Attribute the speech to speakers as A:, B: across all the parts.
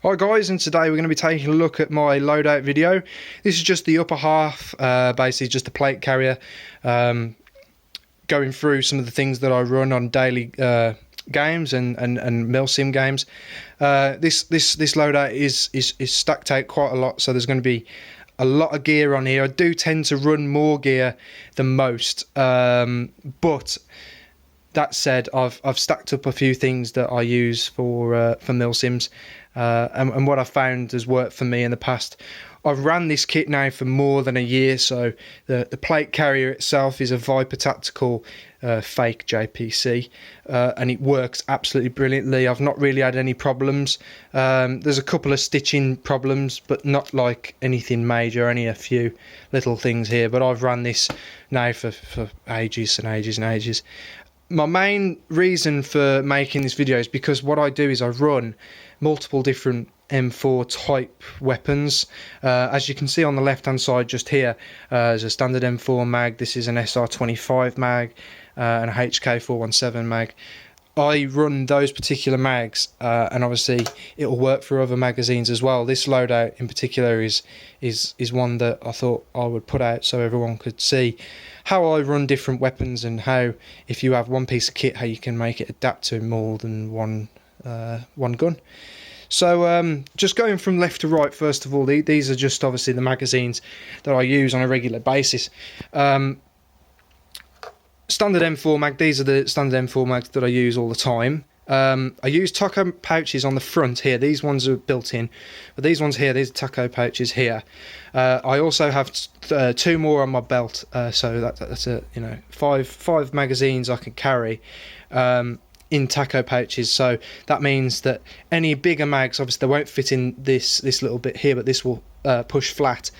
A: Hi guys, and today we're going to be taking a look at my loadout video. This is just the upper half, basically just a plate carrier, going through some of the things that I run on daily games and Milsim games. This loadout is stacked out quite a lot, so there's going to be a lot of gear on here. I do tend to run more gear than most, but that said, I've stacked up a few things that I use for Milsims, and what I've found has worked for me in the past. I've ran this kit now for more than a year, so the plate carrier itself is a Viper Tactical fake JPC, and it works absolutely brilliantly. I've not really had any problems. There's a couple of stitching problems, but not like anything major, only a few little things here. But I've ran this now for ages and ages and ages. My main reason for making this video is because what I do is I run multiple different M4 type weapons. As you can see on the left hand side just here, there's a standard M4 mag. This is an SR25 mag and a HK417 mag. I run those particular mags, and obviously it will work for other magazines as well. This loadout in particular is one that I thought I would put out so everyone could see how I run different weapons, and how, if you have one piece of kit, how you can make it adapt to more than one gun. So just going from left to right, first of all, these are just obviously the magazines that I use on a regular basis. Standard M4 mag, these are the standard M4 mags that I use all the time. I use Tacco pouches on the front here. These ones are built in, but these ones here, these are Tacco pouches here. I also have two more on my belt, so that's a five magazines I can carry in Tacco pouches. So that means that any bigger mags, obviously they won't fit in this little bit here, but this will push flat,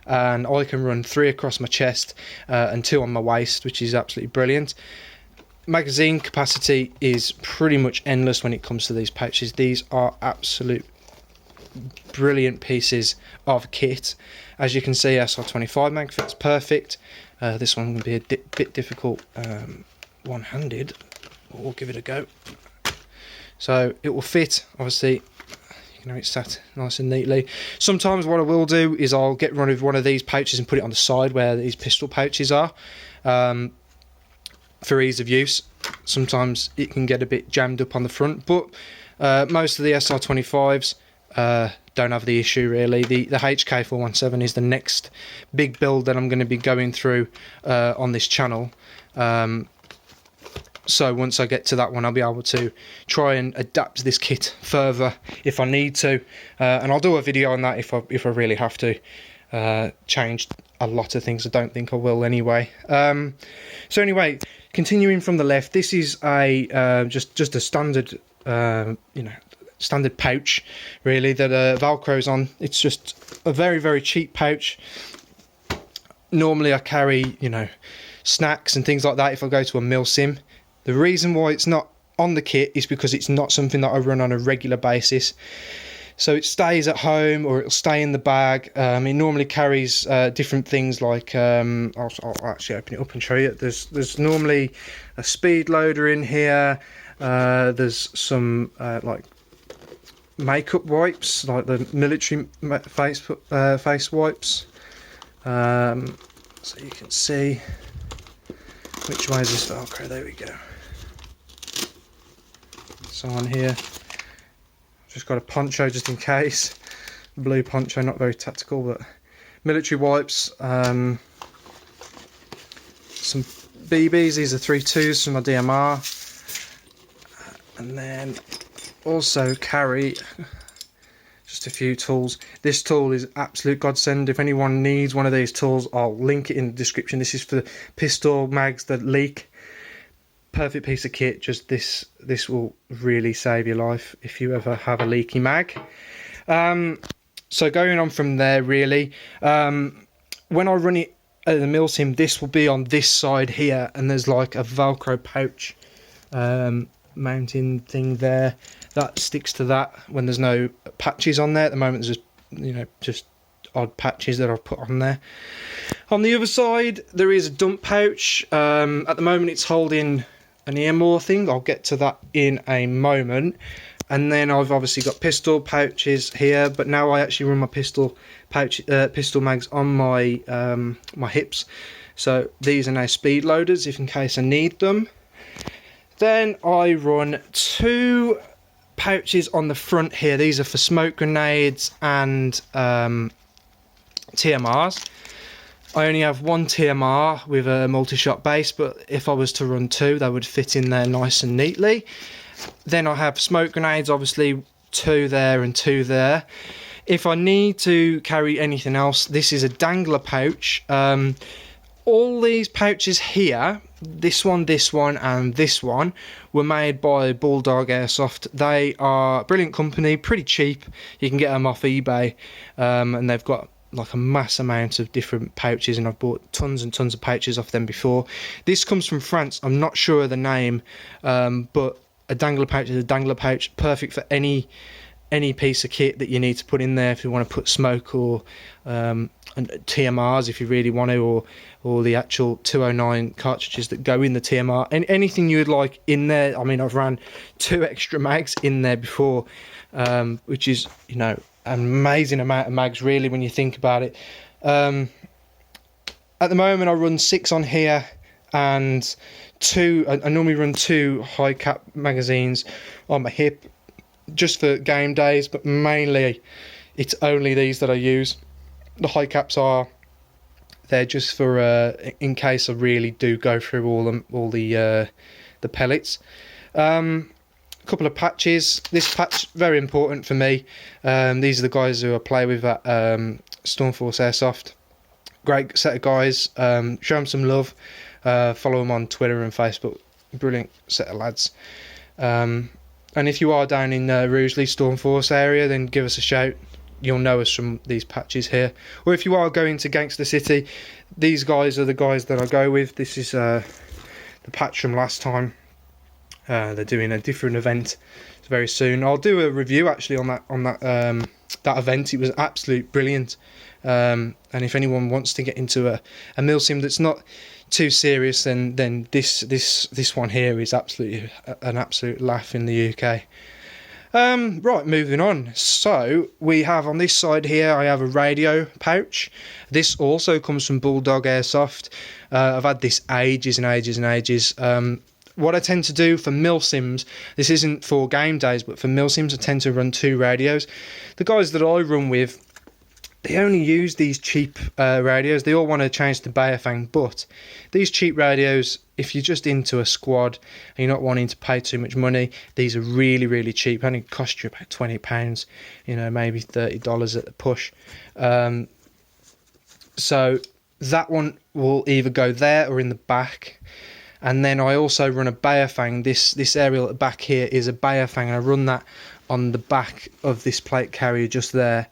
A: and I can run 3 across my chest and 2 on my waist, which is absolutely brilliant. Magazine capacity is pretty much endless when it comes to these pouches. These are absolute brilliant pieces of kit. As you can see, SR25 mag fits perfect. This one will be a bit difficult one-handed. We'll give it a go. So it will fit, obviously. You know, it's sat nice and neatly. Sometimes what I will do is I'll get rid of one of these pouches and put it on the side where these pistol pouches are, for ease of use. Sometimes it can get a bit jammed up on the front, but most of the SR25s don't have the issue really. The HK417 is the next big build that I'm going to be going through on this channel. So once I get to that one, I'll be able to try and adapt this kit further if I need to, and I'll do a video on that if I really have to. Change a lot of things. I don't think I will anyway. So anyway, continuing from the left, this is a just a standard standard pouch really that Velcro's on. It's just a very cheap pouch. Normally I carry snacks and things like that if I go to a Milsim. The reason why it's not on the kit is because it's not something that I run on a regular basis. So it stays at home, or it'll stay in the bag. It normally carries different things like, I'll actually open it up and show you. There's normally a speed loader in here. There's some like makeup wipes, like the military face wipes. So you can see which way is this Velcro. There we go. So on here, just got a poncho just in case. Blue poncho, not very tactical, but military wipes. Some BBs, these are 3.2s from my DMR. And then also carry just a few tools. This tool is absolute godsend. If anyone needs one of these tools, I'll link it in the description. This is for pistol mags that leak. Perfect piece of kit. Just this will really save your life if you ever have a leaky mag. So going on from there, really, when I run it at the Milsim, this will be on this side here, and there's like a Velcro pouch mounting thing there that sticks to that when there's no patches on there. At the moment there's just odd patches that I've put on there. On the other side there is a dump pouch. At the moment it's holding an Earmor thing. I'll get to that in a moment. And then I've obviously got pistol pouches here, but now I actually run my pistol mags on my my hips. So these are now speed loaders, if in case I need them. Then I run 2 pouches on the front here. These are for smoke grenades and TMRs. I only have 1 TMR with a multi-shot base, but if I was to run 2, they would fit in there nice and neatly. Then I have smoke grenades, obviously 2 there and 2 there. If I need to carry anything else, this is a dangler pouch. All these pouches here, this one, and this one, were made by Bulldog Airsoft. They are a brilliant company, pretty cheap. You can get them off eBay, and they've got like a mass amount of different pouches, and I've bought tons and tons of pouches off them before. This comes from France. I'm not sure of the name, but a dangler pouch is a dangler pouch, perfect for any piece of kit that you need to put in there if you want to put smoke or TMRs if you really want to, or the actual 209 cartridges that go in the TMR, and anything you would like in there. I mean, I've ran 2 extra mags in there before, which is, you know, an amazing amount of mags really when you think about it. At the moment I run 6 on here, and 2, I normally run 2 high cap magazines on my hip just for game days, but mainly it's only these that I use. The high caps they're just for in case I really do go through all the pellets. A couple of patches. This patch very important for me. These are the guys who I play with at Stormforce Airsoft. Great set of guys. Show them some love. Follow them on Twitter and Facebook. Brilliant set of lads. And if you are down in Rugeley, Stormforce area, then give us a shout. You'll know us from these patches here. Or if you are going to Gangster City, these guys are the guys that I go with. This is the patch from last time. They're doing a different event very soon. I'll do a review actually on that event. It was absolutely brilliant. And if anyone wants to get into a milsim that's not too serious, then this one here is absolutely an absolute laugh in the UK. Right, moving on. So we have on this side here, I have a radio pouch. This also comes from Bulldog Airsoft. I've had this ages and ages and ages. What I tend to do for milsims, this isn't for game days, but for milsims I tend to run 2 radios. The guys that I run with, they only use these cheap radios. They all want to change to Baofeng, but these cheap radios, if you're just into a squad and you're not wanting to pay too much money, these are really, really cheap. Only cost you about £20, you know, maybe $30 at the push. So that one will either go there or in the back. And then I also run a Baofeng. This aerial at the back here is a Baofeng, and I run that on the back of this plate carrier just there.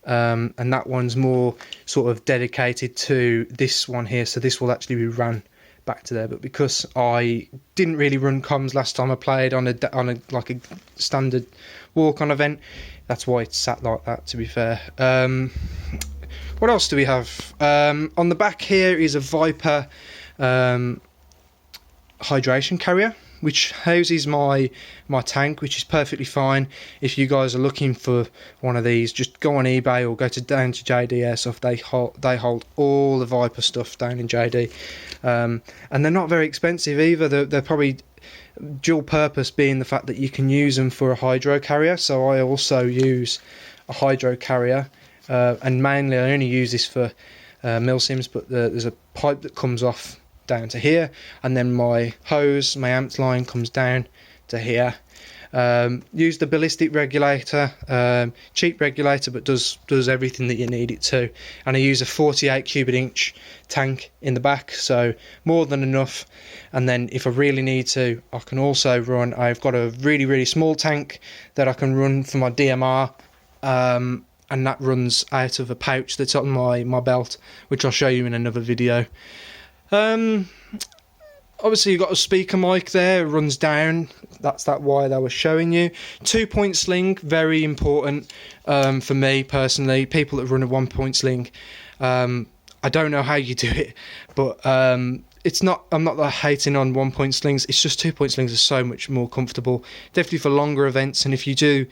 A: And that one's more sort of dedicated to this one here, so this will actually be run back to there. But because I didn't really run comms last time I played on a like a standard walk-on event, that's why it's sat like that, to be fair. What else do we have? On the back here is a Viper hydration carrier, which houses my tank, which is perfectly fine. If you guys are looking for one of these, just go on eBay or go down to JD Airsoft. They hold all the Viper stuff down in JD, and they're not very expensive either. They're probably dual purpose, being the fact that you can use them for a hydro carrier. So I also use a hydro carrier, and mainly I only use this for milsims, but there's a pipe that comes off down to here, and then my hose, my amps line comes down to here. Use the ballistic regulator, cheap regulator, but does everything that you need it to. And I use a 48 cubic inch tank in the back, so more than enough. And then if I really need to, I can also run, I've got a really, really small tank that I can run for my DMR, and that runs out of a pouch that's on my belt, which I'll show you in another video. Obviously you've got a speaker mic there, it runs down, that's that wire that I was showing you. 2-point sling, very important for me personally. People that run a 1-point sling, I don't know how you do it, but it's not. I'm not hating on 1-point slings. It's just 2-point slings are so much more comfortable. Definitely for longer events, and if you do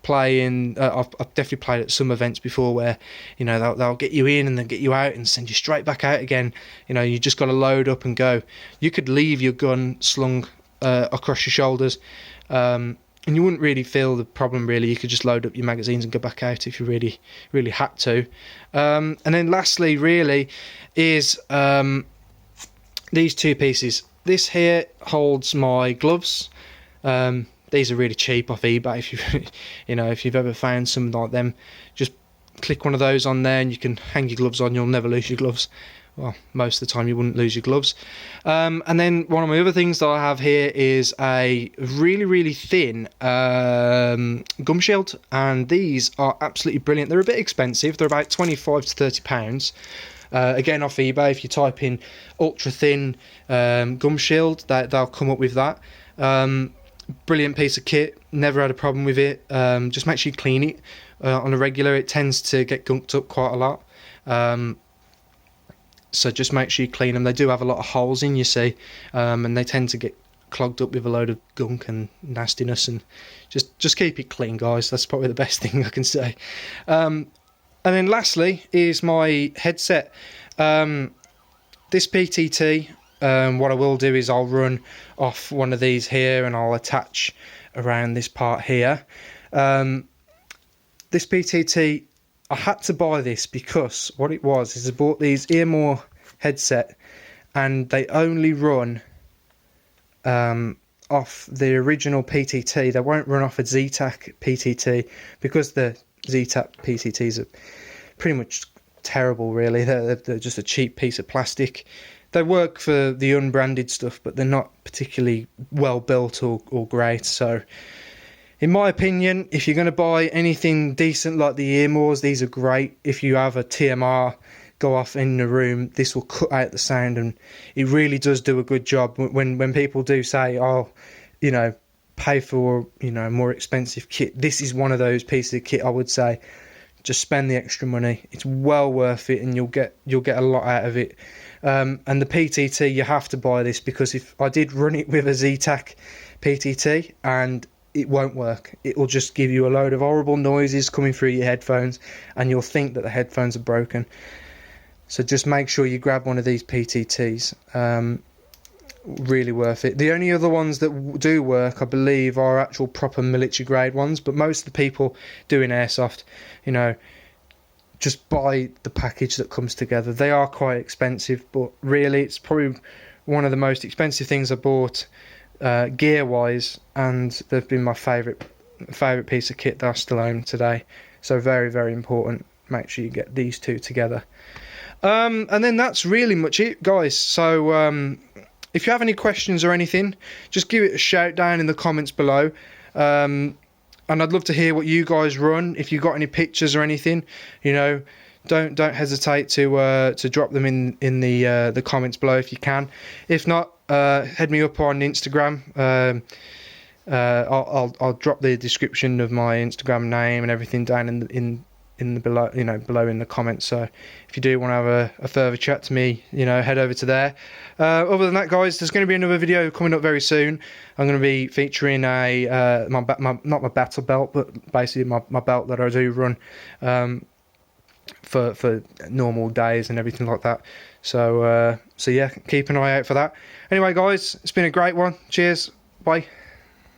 A: play in, I've definitely played at some events before where, you know, they'll get you in and then get you out and send you straight back out again. You know, you just got to load up and go. You could leave your gun slung across your shoulders, and you wouldn't really feel the problem. Really, you could just load up your magazines and go back out if you really had to. And then lastly, really, is these two pieces. This here holds my gloves. These are really cheap off eBay. If if you've ever found something like them, just click one of those on there and you can hang your gloves on. You'll never lose your gloves. Well, most of the time you wouldn't lose your gloves. And then one of my other things that I have here is a really thin gum shield, and these are absolutely brilliant. They're a bit expensive. They're about £25 to £30. Again, off eBay, if you type in ultra thin gum shield, they'll come up with that. Brilliant piece of kit. Never had a problem with it. Just make sure you clean it on a regular. It tends to get gunked up quite a lot. So just make sure you clean them. They do have a lot of holes in, you see, and they tend to get clogged up with a load of gunk and nastiness. And just keep it clean, guys. That's probably the best thing I can say. And then lastly is my headset. This PTT. What I will do is I'll run off one of these here and I'll attach around this part here. This PTT, I had to buy this because what it was is I bought these Earmor headset and they only run off the original PTT. They won't run off a Z-Tac PTT because the Z-Tac PTTs are pretty much terrible, really. They're just a cheap piece of plastic. They work for the unbranded stuff, but they're not particularly well built or great. So, in my opinion, if you're going to buy anything decent like the Earmors, these are great. If you have a TMR go off in the room, this will cut out the sound, and it really does do a good job. When people do say, "Oh, pay for more expensive kit," this is one of those pieces of kit I would say just spend the extra money. It's well worth it, and you'll get a lot out of it. And the PTT, you have to buy this because if I did run it with a Z-Tac PTT and it won't work, it will just give you a load of horrible noises coming through your headphones and you'll think that the headphones are broken. So just make sure you grab one of these PTTs. Really worth it. The only other ones that do work, I believe, are actual proper military grade ones, but most of the people doing Airsoft, just buy the package that comes together. They are quite expensive, but really it's probably one of the most expensive things I bought gear wise, and they've been my favourite piece of kit that I still own today. So very important, make sure you get these two together. And then that's really much it, guys. So if you have any questions or anything, just give it a shout down in the comments below. And I'd love to hear what you guys run. If you've got any pictures or anything, don't hesitate to drop them in the comments below if you can. If not, head me up on Instagram. I'll drop the description of my Instagram name and everything down in the below in the comments. So if you do want to have a further chat to me, head over to there. Other than that, guys, there's going to be another video coming up very soon. I'm going to be featuring not my battle belt, but basically my belt that I do run for normal days and everything like that. So yeah, keep an eye out for that. Anyway, guys, it's been a great one. Cheers, bye.